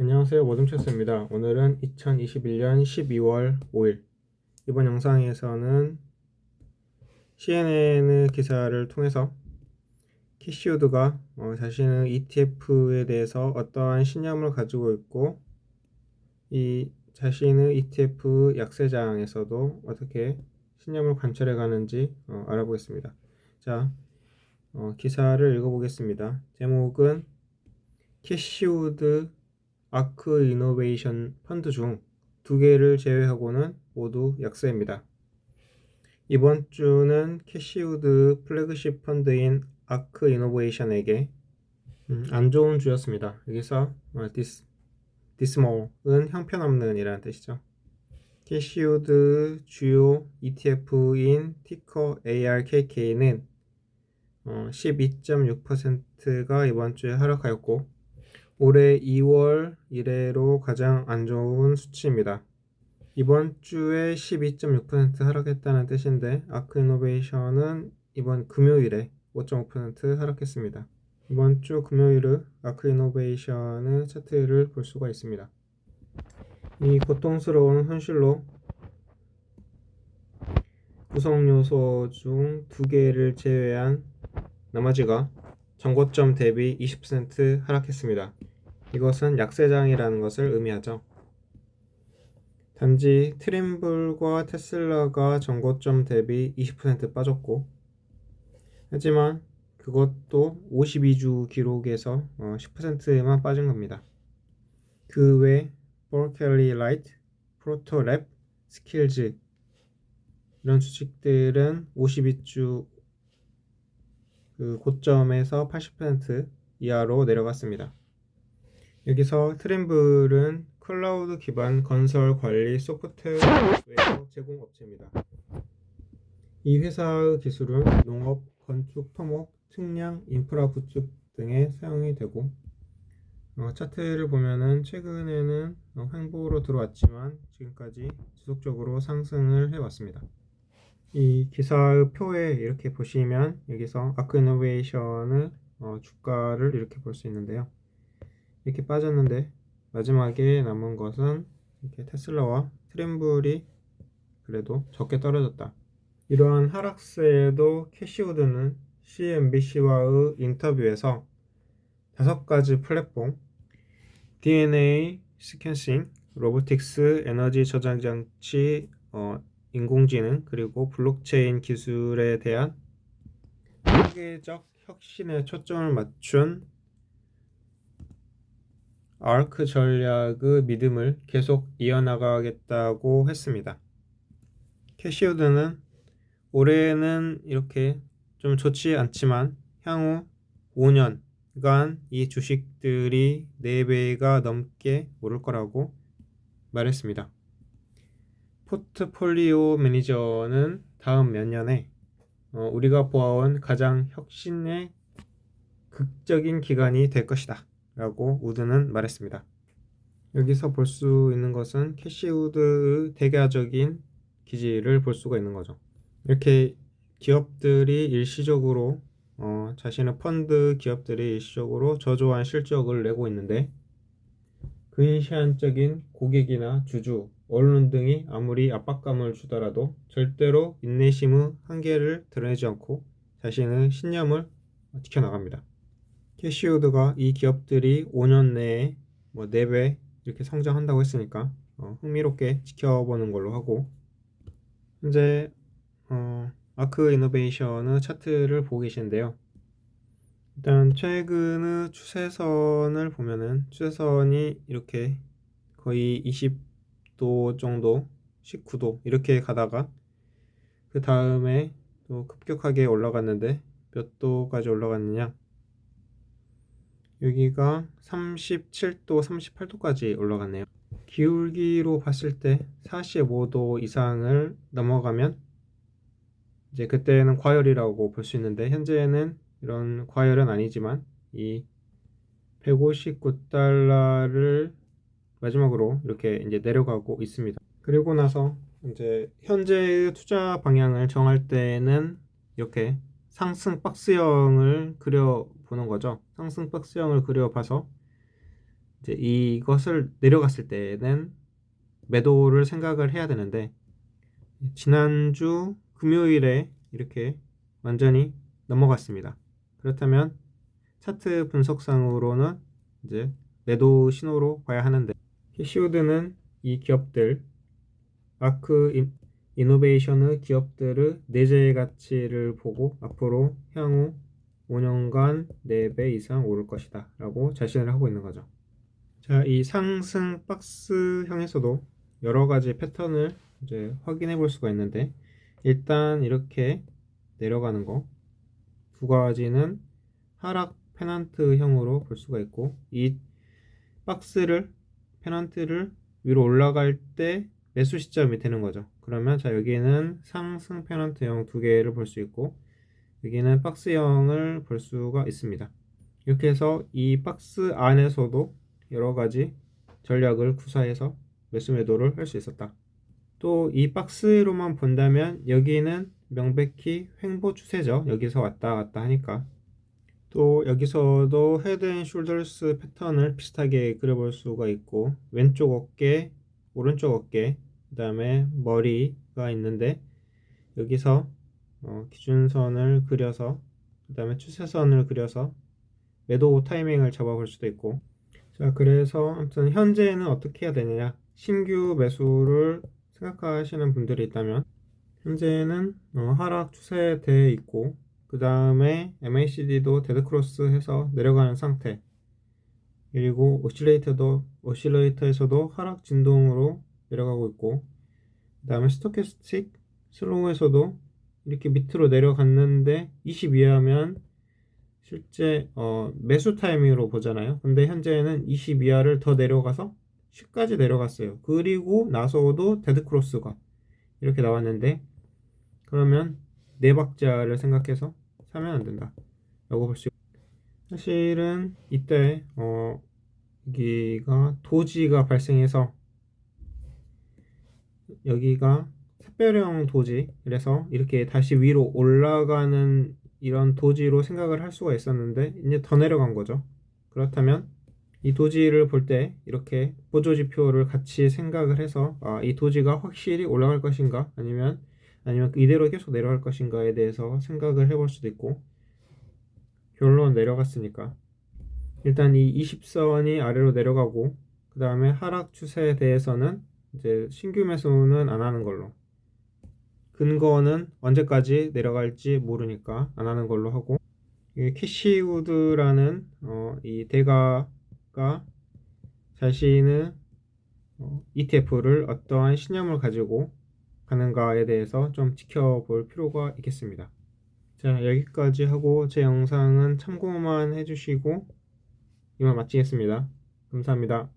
안녕하세요. 워든체스입니다. 오늘은 2021년 12월 5일. 이번 영상에서는 CNN 기사를 통해서 캐시우드가 자신의 ETF에 대해서 어떠한 신념을 가지고 있고, 이 자신의 ETF 약세장에서도 어떻게 신념을 관철해 가는지 알아보겠습니다. 자, 기사를 읽어보겠습니다. 제목은 캐시우드 아크 이노베이션 펀드 중 두 개를 제외하고는 모두 약세입니다. 이번 주는 캐시우드 플래그십 펀드인 아크 이노베이션에게 안 좋은 주였습니다. 여기서 dismal은 형편없는 이라는 뜻이죠. 캐시우드 주요 ETF인 티커 ARKK는 12.6%가 이번 주에 하락하였고, 올해 2월 이래로 가장 안 좋은 수치입니다. 이번 주에 12.6% 하락했다는 뜻인데, 아크이노베이션은 이번 금요일에 5.5% 하락했습니다. 이번 주 금요일의 아크이노베이션의 차트를 볼 수가 있습니다. 이 고통스러운 손실로 구성 요소 중 두 개를 제외한 나머지가 전고점 대비 20% 하락했습니다. 이것은 약세장이라는 것을 의미하죠. 단지 트림블과 테슬라가 전고점 대비 20% 빠졌고, 하지만 그것도 52주 기록에서 10%만 빠진 겁니다. 그 외 버켈리 라이트, 프로토랩, 스킬즈 이런 주식들은 52주 그 고점에서 80% 이하로 내려갔습니다. 여기서 트림블은 클라우드 기반 건설 관리 소프트웨어 제공업체입니다. 이 회사의 기술은 농업, 건축, 토목, 측량, 인프라 구축 등에 사용이 되고, 차트를 보면은 최근에는 횡보로 들어왔지만 지금까지 지속적으로 상승을 해왔습니다. 이 기사의 표에 이렇게 보시면 여기서 아크이노베이션의 주가를 이렇게 볼 수 있는데요. 이렇게 빠졌는데 마지막에 남은 것은 이렇게 테슬라와 트림블이 그래도 적게 떨어졌다. 이러한 하락세에도 캐시우드는 CNBC와의 인터뷰에서 5가지 플랫폼 DNA 시퀀싱, 로보틱스, 에너지 저장 장치, 인공지능, 그리고 블록체인 기술에 대한 세계적 혁신에 초점을 맞춘 아크 전략의 믿음을 계속 이어나가겠다고 했습니다. 캐시우드는 올해는 이렇게 좀 좋지 않지만 향후 5년간 이 주식들이 4배가 넘게 오를 거라고 말했습니다. 포트폴리오 매니저는 다음 몇 년에 우리가 보아온 가장 혁신의 극적인 기간이 될 것이다 라고 우드는 말했습니다. 여기서 볼 수 있는 것은 캐시우드의 대가적인 기질을 볼 수가 있는 거죠. 이렇게 기업들이 일시적으로 자신의 펀드 기업들이 일시적으로 저조한 실적을 내고 있는데, 근시안적인 고객이나 주주, 언론 등이 아무리 압박감을 주더라도 절대로 인내심의 한계를 드러내지 않고 자신의 신념을 지켜나갑니다. 캐시우드가 이 기업들이 5년 내에 4배 이렇게 성장한다고 했으니까 흥미롭게 지켜보는 걸로 하고, 현재 아크 이노베이션의 차트를 보고 계신데요. 일단 최근의 추세선을 보면은 추세선이 이렇게 거의 20도 정도, 19도 이렇게 가다가 그 다음에 또 급격하게 올라갔는데 몇 도까지 올라갔느냐, 여기가 37도, 38도까지 올라갔네요. 기울기로 봤을 때 45도 이상을 넘어가면 이제 그때는 과열이라고 볼 수 있는데, 현재는 이런 과열은 아니지만 이 159달러를 마지막으로 이렇게 이제 내려가고 있습니다. 그리고 나서 이제 현재의 투자 방향을 정할 때는 이렇게 상승 박스형을 그려보는 거죠. 상승 박스형을 그려봐서 이제 이것을 내려갔을 때는 매도를 생각을 해야 되는데, 지난주 금요일에 이렇게 완전히 넘어갔습니다. 그렇다면 차트 분석상으로는 이제 매도 신호로 봐야 하는데, 캐시우드는 이 기업들, 아크 이노베이션의 기업들의 내재 가치를 보고 앞으로 향후 5년간 4배 이상 오를 것이다 라고 자신을 하고 있는 거죠. 자, 이 상승 박스형에서도 여러 가지 패턴을 이제 확인해 볼 수가 있는데, 일단 이렇게 내려가는 거 두 가지는 하락 페넌트형으로 볼 수가 있고, 이 박스를 페넌트를 위로 올라갈 때 매수 시점이 되는 거죠. 그러면 자, 여기는 상승 페넌트형 두 개를 볼 수 있고, 여기는 박스형을 볼 수가 있습니다. 이렇게 해서 이 박스 안에서도 여러 가지 전략을 구사해서 매수 매도를 할 수 있었다. 또 이 박스로만 본다면 여기는 명백히 횡보 추세죠. 여기서 왔다 갔다 하니까. 또 여기서도 헤드 앤 숄더스 패턴을 비슷하게 그려볼 수가 있고, 왼쪽 어깨, 오른쪽 어깨, 그 다음에 머리가 있는데, 여기서 기준선을 그려서, 그 다음에 추세선을 그려서 매도 타이밍을 잡아볼 수도 있고. 자, 그래서 아무튼 현재는 어떻게 해야 되느냐, 신규 매수를 생각하시는 분들이 있다면 현재는 하락 추세대에 있고, 그 다음에 MACD도 데드크로스 해서 내려가는 상태, 그리고 오실레이터에서도 하락 진동으로 내려가고 있고, 그 다음에 스토캐스틱 슬로우에서도 이렇게 밑으로 내려갔는데 20 이하면 실제 매수 타이밍으로 보잖아요. 근데 현재는 20 이하를 더 내려가서 10까지 내려갔어요. 그리고 나서도 데드크로스가 이렇게 나왔는데, 그러면 네 박자를 생각해서 사면 안 된다 라고 볼 수 있고, 사실은 이때 여기가 도지가 발생해서, 여기가 샛별형 도지, 그래서 이렇게 다시 위로 올라가는 이런 도지로 생각을 할 수가 있었는데 이제 더 내려간 거죠. 그렇다면 이 도지를 볼 때 이렇게 보조지표를 같이 생각을 해서, 이 도지가 확실히 올라갈 것인가, 아니면 이대로 계속 내려갈 것인가에 대해서 생각을 해볼 수도 있고, 결론 내려갔으니까 일단 이 20선이 아래로 내려가고, 그 다음에 하락 추세에 대해서는 이제 신규 매수는 안 하는 걸로, 근거는 언제까지 내려갈지 모르니까 안 하는 걸로 하고, 이 캐시우드라는 이 대가가 자신의 ETF를 어떠한 신념을 가지고 가는가에 대해서 좀 지켜볼 필요가 있겠습니다. 자, 여기까지 하고 제 영상은 참고만 해주시고 이만 마치겠습니다. 감사합니다.